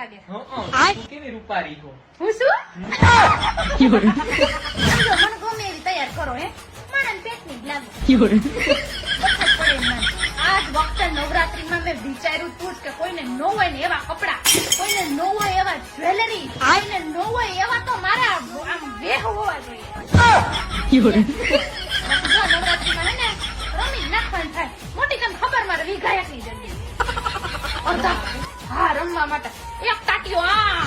લાગે. તું કેવી રૂપારી છો? હું શું? સમજો, મને ગમે એવી તૈયાર કરો હે. માણસ પેટની જ લાગે. વખત પડે એમ મને. આજ વખતે નવરાત્રીમાં મેં વિચાર્યું તું જ કે કોઈને ન હોય ને એવા કપડા, કોઈને ન હોય એવા જ્વેલરી, કોઈને ન હોય એવા તો મારા આમ વેહ હોવા જોઈએ. જો નવરાત્રીમાં હે ને રમી જ નાખવાનું થાય. મોટી તને ખબર મારે વિઘાયકની જલ્દી. હા, રમવા માટે એક ટાટીઓ આ,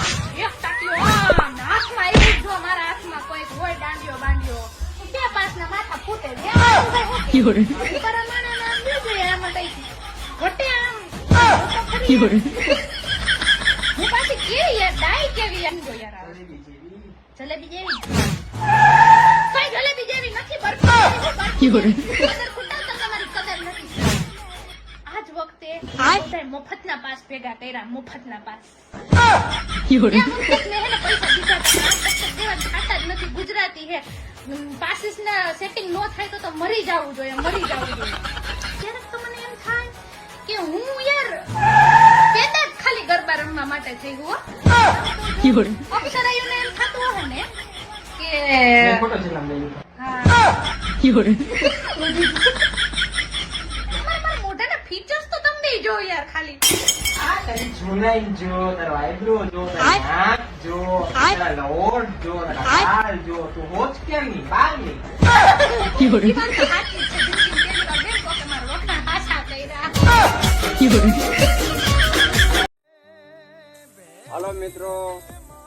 એક ટાટીઓ આ. હાથમાં એવું જ જો મારા હાથમાં કોઈક હોય દાંડિયો બાંડિયો. 2-5 ના માથા ફૂટે. હું પાછી કેવી યાર, ડાઈ કેવી એમ જો યાર. જલેબી જેવી કઈ જલેબી જેવી નથી. તમારી કદર નથી. આજ વખતે બધાય મફતના પાસ ભેગા કર્યા. મફતના પાસ ગુજરાતી હે. પાસીસ ના સેટિંગ નો થાય તો મરી જવું જોઈએ. ક્યારેક તો મને એમ થાય કે હું યાર પેદા જ ખાલી ગરબા રમવા માટે થઈ ગયું. અક્ષરાયોને એમ થતું હોય ને કે મારા મોઢાના ફીચર્સ તો તમે જો યાર ખાલી. તારી જુનાઈ જો, તારો આઈબ્રો જો, તારી નાક જો, તારા લોટ જો, તારા ગાલ જો. તું હોજ ક્યાંની? બહારની. ઈ વાત તો સાચી છે. જિંદગી પહેલી વાર બેન કે મારા વખાણ પાછા કર્યા. હાલો મિત્રો,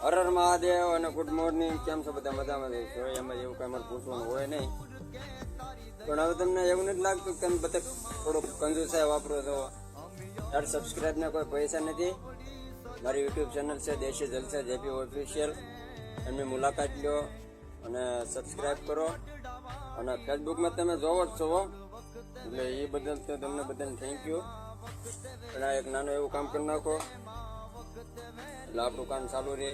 હર હર મહાદેવ અને ગુડ મોર્નિંગ. કેમ છો બધા? મજામાં છો? એમાં એવું કઈ મારે પૂછવાનું હોય નહીં. પણ હવે તમને એવું નથી લાગતું કે તમે બધા થોડુંક કંજુસાઈ વાપરો છો? યાર, સબસ્ક્રાઈબ ને કોઈ પૈસા નથી. મારી યુટ્યુબ ચેનલ છે દેશી જલસા જેપી ઓફિશિયલ. એમની મુલાકાત લો અને સબસ્ક્રાઈબ કરો. અને ફેસબુકમાં તમે જોવો જ છો, એટલે એ બદલ તો તમને બધાને થેન્ક યુ. અને આ એક નાનું એવું કામ કરી નાખો એટલે આપણું કામ ચાલુ રહે.